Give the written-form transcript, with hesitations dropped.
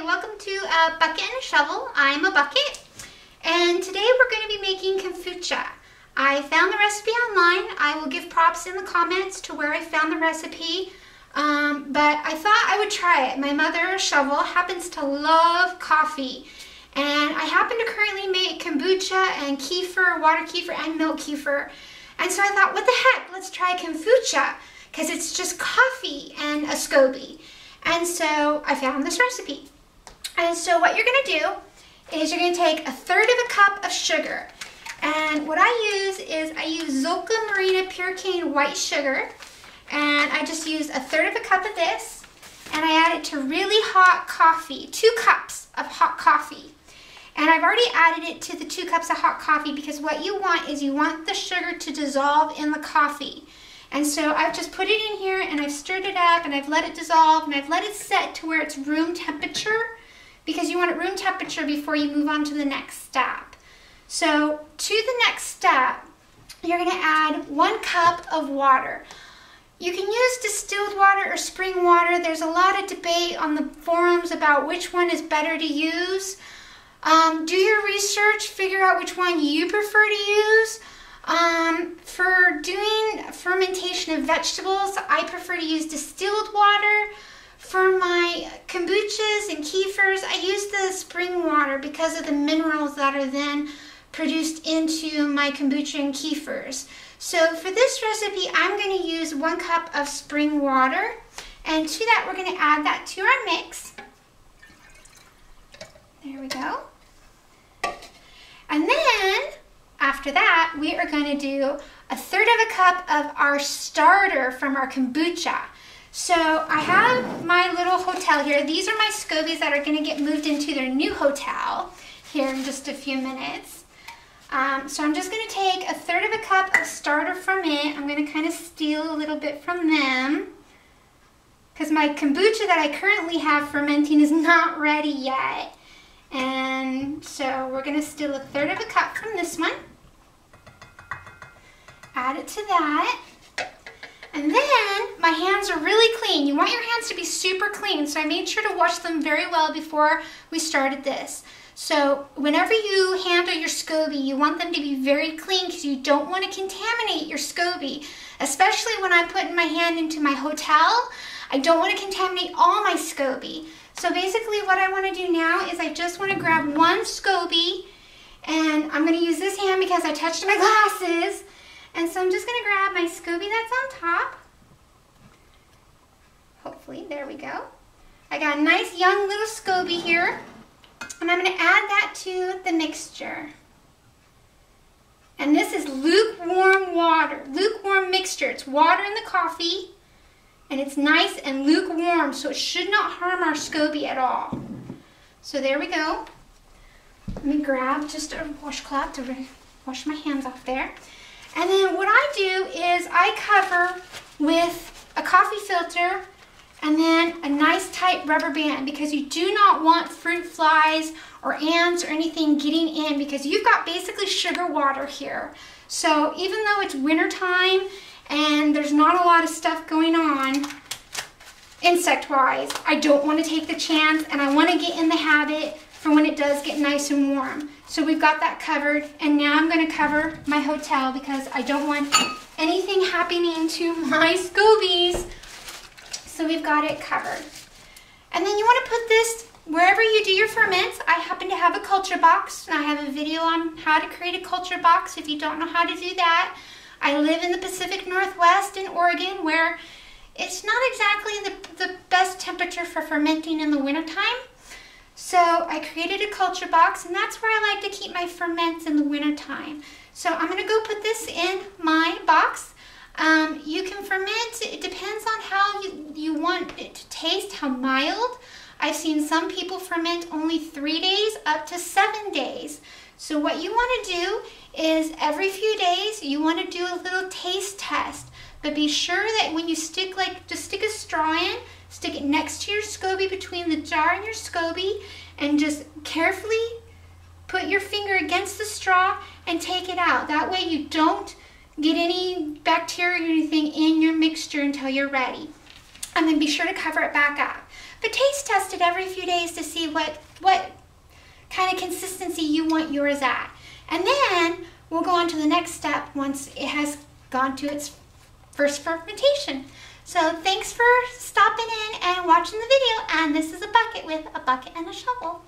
welcome to A Bucket and a Shovel. I'm a bucket, and today we're going to be making kombucha. I found the recipe online. I will give props in the comments to where I found the recipe, but I thought I would try it. My mother, Shovel, happens to love coffee, and I happen to currently make kombucha and kefir, water kefir, and milk kefir. And so I thought, what the heck, let's try kombucha, because it's just coffee and a Scoby. And so I found this recipe. And so what you're going to do is you're going to take 1/3 of a cup of sugar. And what I use Zolca Marina Pure Cane white sugar. And I just use 1/3 of a cup of this. And I add it to really hot coffee, 2 cups of hot coffee. And I've already added it to the 2 cups of hot coffee because what you want is you want the sugar to dissolve in the coffee. And so I've just put it in here and I've stirred it up and I've let it dissolve and I've let it set to where it's room temperature, because you want it room temperature before you move on to the next step. So to the next step, you're going to add 1 cup of water. You can use distilled water or spring water. There's a lot of debate on the forums about which one is better to use. Do your research, figure out which one you prefer to use. For doing fermentation of vegetables, I prefer to use distilled water. For my kombuchas and kefirs, I use the spring water because of the minerals that are then produced into my kombucha and kefirs. So for this recipe, I'm going to use 1 cup of spring water. And to that, we're going to add that to our mix. There we go. And then, after that, we are going to do 1/3 of a cup of our starter from our kombucha. So I have my little hotel here. These are my Scobies that are going to get moved into their new hotel here in just a few minutes. So I'm just going to take 1/3 of a cup of starter from it. I'm going to kind of steal a little bit from them, because my kombucha that I currently have fermenting is not ready yet. And so we're going to steal 1/3 of a cup from this one. Add it to that. And then my hands are really clean. You want your hands to be super clean, so I made sure to wash them very well before we started this. So whenever you handle your Scoby, you want them to be very clean because you don't want to contaminate your Scoby, especially when I'm putting my hand into my hotel. I don't want to contaminate all my Scoby. So basically what I want to do now is I just want to grab 1 Scoby, and I'm going to use this hand because I touched my glasses. And so I'm just going to grab my Scoby that's on top. Hopefully, there we go. I got a nice young little Scoby here. And I'm going to add that to the mixture. And this is lukewarm water, lukewarm mixture. It's water in the coffee. And it's nice and lukewarm, so it should not harm our Scoby at all. So there we go. Let me grab just a washcloth to wash my hands off there. And then what I do is I cover with a coffee filter and then a nice tight rubber band, because you do not want fruit flies or ants or anything getting in, because you've got basically sugar water here. So even though it's winter time and there's not a lot of stuff going on insect-wise, I don't want to take the chance, and I want to get in the habit for when it does get nice and warm. So we've got that covered, and now I'm going to cover my hotel because I don't want anything happening to my Scobies. So we've got it covered. And then you want to put this wherever you do your ferments. I happen to have a culture box, and I have a video on how to create a culture box if you don't know how to do that. I live in the Pacific Northwest in Oregon, where it's not exactly the best temperature for fermenting in the wintertime. So I created a culture box, and that's where I like to keep my ferments in the wintertime. So I'm going to go put this in my box. You can ferment, it depends on how you want it to taste, how mild. I've seen some people ferment only 3 days up to 7 days. So what you want to do is every few days you want to do a little taste test. But be sure that when you just stick a straw in, stick it next to your Scoby, between the jar and your Scoby, and just carefully put your finger against the straw and take it out. That way you don't get any bacteria or anything in your mixture until you're ready. And then be sure to cover it back up. But taste test it every few days to see what kind of consistency you want yours at. And then we'll go on to the next step once it has gone to its first fermentation. So thanks for stopping in and watching the video. And this is A Bucket with a bucket and a shovel.